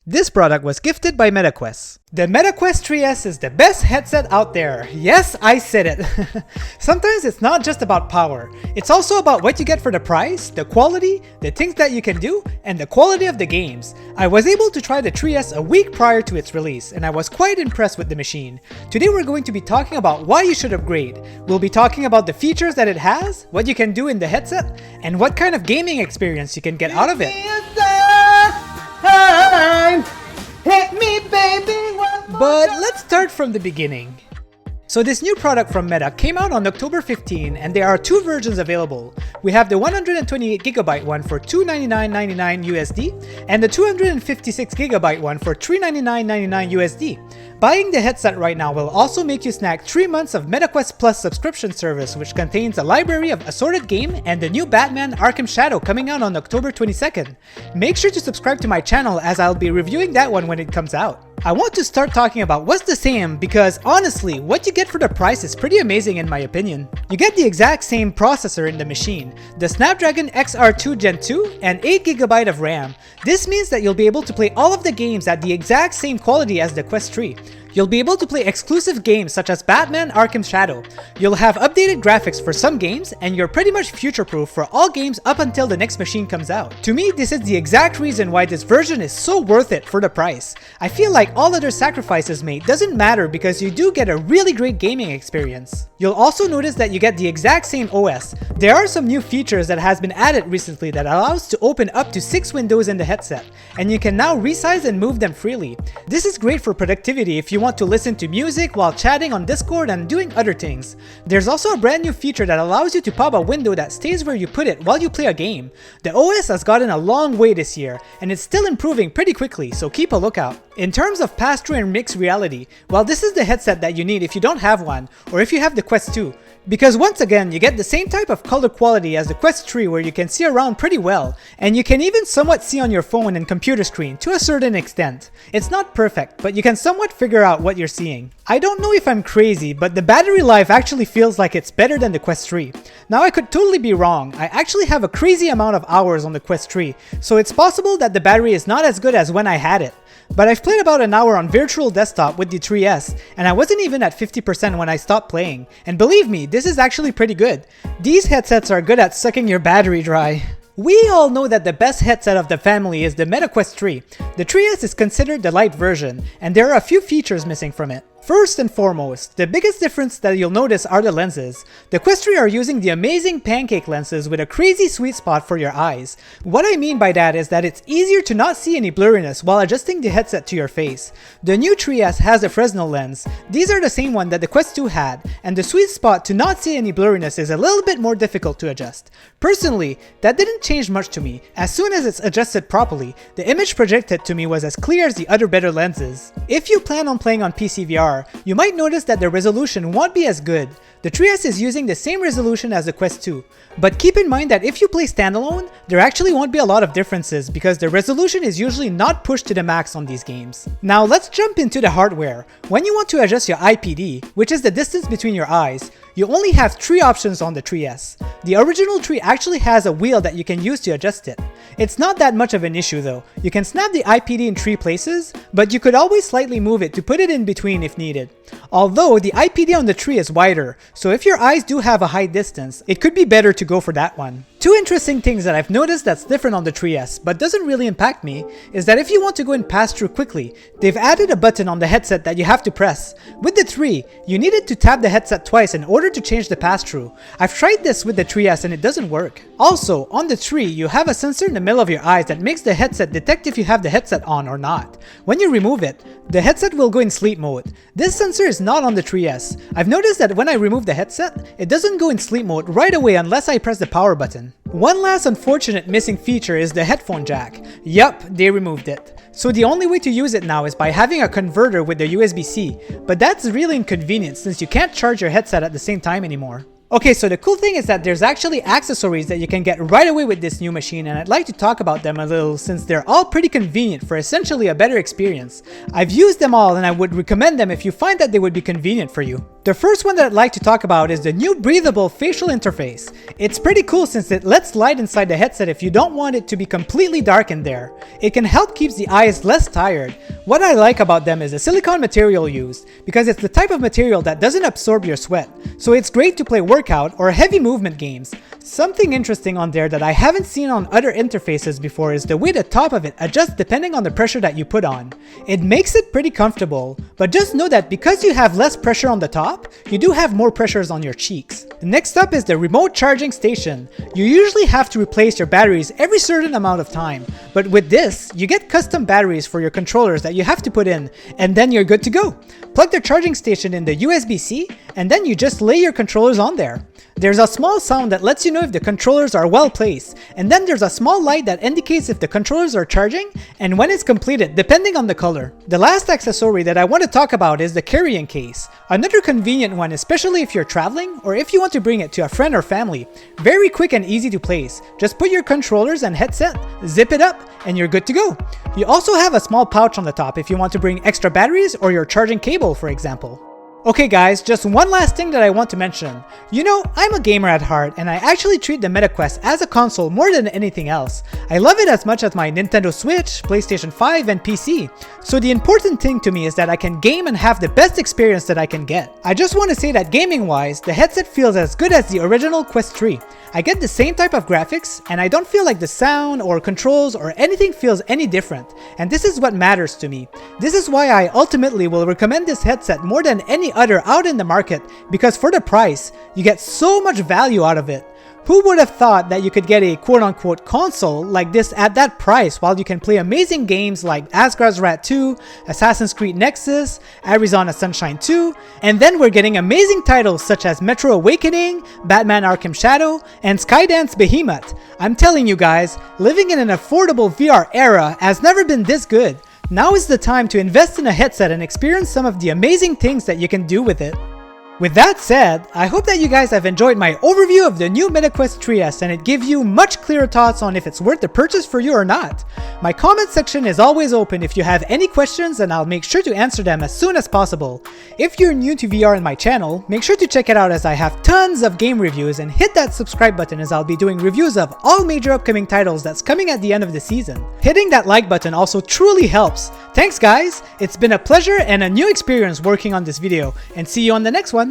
This product was gifted by MetaQuest. The MetaQuest 3S is the best headset out there. Yes, I said it. Sometimes it's not just about power. It's also about what you get for the price, the quality, the things that you can do, and the quality of the games. I was able to try the 3S a week prior to its release, and I was quite impressed with the machine. Today we're going to be talking about why you should upgrade. We'll be talking about the features that it has, what you can do in the headset, and what kind of gaming experience you can get out of it. Hit me, baby, but let's start from the beginning. So this new product from Meta came out on October 15 and there are two versions available. We have the 128GB one for $299.99 USD and the 256GB one for $399.99 USD. Buying the headset right now will also make you snag 3 months of MetaQuest Plus subscription service, which contains a library of assorted game and the new Batman Arkham Shadow coming out on October 22nd. Make sure to subscribe to my channel as I'll be reviewing that one when it comes out. I want to start talking about what's the same because honestly, what you get for the price is pretty amazing in my opinion. You get the exact same processor in the machine, the Snapdragon XR2 Gen 2 and 8GB of RAM. This means that you'll be able to play all of the games at the exact same quality as the Quest 3. You'll be able to play exclusive games such as Batman Arkham Shadow. You'll have updated graphics for some games, and you're pretty much future-proof for all games up until the next machine comes out. To me, this is the exact reason why this version is so worth it for the price. I feel like all other sacrifices made doesn't matter because you do get a really great gaming experience. You'll also notice that you get the exact same OS. There are some new features that has been added recently that allows to open up to 6 windows in the headset, and you can now resize and move them freely. This is great for productivity if you want to listen to music while chatting on Discord and doing other things. There's also a brand new feature that allows you to pop a window that stays where you put it while you play a game. The OS has gotten a long way this year, and it's still improving pretty quickly, so keep a lookout. In terms of pass-through and mixed reality, well, this is the headset that you need if you don't have one, or if you have the Quest 2. Because once again, you get the same type of color quality as the Quest 3 where you can see around pretty well, and you can even somewhat see on your phone and computer screen to a certain extent. It's not perfect, but you can somewhat figure out what you're seeing. I don't know if I'm crazy, but the battery life actually feels like it's better than the Quest 3. Now I could totally be wrong, I actually have a crazy amount of hours on the Quest 3, so it's possible that the battery is not as good as when I had it. But I've played about an hour on virtual desktop with the 3S, and I wasn't even at 50% when I stopped playing. And believe me, this is actually pretty good. These headsets are good at sucking your battery dry. We all know that the best headset of the family is the MetaQuest 3. The 3S is considered the light version, and there are a few features missing from it. First and foremost, the biggest difference that you'll notice are the lenses. The Quest 3 are using the amazing pancake lenses with a crazy sweet spot for your eyes. What I mean by that is that it's easier to not see any blurriness while adjusting the headset to your face. The new 3S has a Fresnel lens. These are the same one that the Quest 2 had, and the sweet spot to not see any blurriness is a little bit more difficult to adjust. Personally, that didn't change much to me. As soon as it's adjusted properly, the image projected to me was as clear as the other better lenses. If you plan on playing on PC VR, you might notice that the resolution won't be as good. The 3S is using the same resolution as the Quest 2, but keep in mind that if you play standalone, there actually won't be a lot of differences because the resolution is usually not pushed to the max on these games. Now let's jump into the hardware. When you want to adjust your IPD, which is the distance between your eyes, you only have 3 options on the 3S. The original 3 actually has a wheel that you can use to adjust it. It's not that much of an issue though. You can snap the IPD in 3 places, but you could always slightly move it to put it in between if needed. Although the IPD on the 3 is wider, so if your eyes do have a high distance, it could be better to go for that one. Two interesting things that I've noticed that's different on the 3S, but doesn't really impact me, is that if you want to go and pass through quickly, they've added a button on the headset that you have to press. With the 3, you needed to tap the headset twice in order to change the pass-through. I've tried this with the 3S and it doesn't work. Also, on the 3, you have a sensor in the middle of your eyes that makes the headset detect if you have the headset on or not. When you remove it, the headset will go in sleep mode. This sensor is not on the 3S. I've noticed that when I remove the headset, it doesn't go in sleep mode right away unless I press the power button. One last unfortunate missing feature is the headphone jack. Yup, they removed it. So the only way to use it now is by having a converter with the USB-C, but that's really inconvenient since you can't charge your headset at the same time anymore. Okay, so the cool thing is that there's actually accessories that you can get right away with this new machine, and I'd like to talk about them a little since they're all pretty convenient for essentially a better experience. I've used them all and I would recommend them if you find that they would be convenient for you. The first one that I'd like to talk about is the new breathable facial interface. It's pretty cool since it lets light inside the headset if you don't want it to be completely dark in there. It can help keep the eyes less tired. What I like about them is the silicone material used, because it's the type of material that doesn't absorb your sweat, so it's great to play workout or heavy movement games. Something interesting on there that I haven't seen on other interfaces before is the way the top of it adjusts depending on the pressure that you put on. It makes it pretty comfortable, but just know that because you have less pressure on the top, you do have more pressures on your cheeks. Next up is the remote charging station. You usually have to replace your batteries every certain amount of time, but with this, you get custom batteries for your controllers that you have to put in, and then you're good to go. Plug the charging station in the USB-C, and then you just lay your controllers on there. There's a small sound that lets you know if the controllers are well placed, and then there's a small light that indicates if the controllers are charging and when it's completed, depending on the color. The last accessory that I want to talk about is the carrying case. Another convenient one, especially if you're traveling or if you want to bring it to a friend or family. Very quick and easy to place. Just put your controllers and headset, zip it up, and you're good to go. You also have a small pouch on the top if you want to bring extra batteries or your charging cable, for example. Okay guys, just one last thing that I want to mention. You know, I'm a gamer at heart and I actually treat the MetaQuest as a console more than anything else. I love it as much as my Nintendo Switch, PlayStation 5 and PC. So the important thing to me is that I can game and have the best experience that I can get. I just want to say that gaming wise, the headset feels as good as the original Quest 3. I get the same type of graphics and I don't feel like the sound or controls or anything feels any different. And this is what matters to me. This is why I ultimately will recommend this headset more than any other out in the market, because for the price, you get so much value out of it. Who would have thought that you could get a quote-unquote console like this at that price while you can play amazing games like Asgard's Wrath 2, Assassin's Creed Nexus, Arizona Sunshine 2, and then we're getting amazing titles such as Metro Awakening, Batman Arkham Shadow, and Skydance Behemoth. I'm telling you guys, living in an affordable VR era has never been this good. Now is the time to invest in a headset and experience some of the amazing things that you can do with it. With that said, I hope that you guys have enjoyed my overview of the new MetaQuest 3S and it gives you much clearer thoughts on if it's worth the purchase for you or not. My comment section is always open if you have any questions and I'll make sure to answer them as soon as possible. If you're new to VR in my channel, make sure to check it out as I have tons of game reviews, and hit that subscribe button as I'll be doing reviews of all major upcoming titles that's coming at the end of the season. Hitting that like button also truly helps. Thanks guys, it's been a pleasure and a new experience working on this video, and see you on the next one.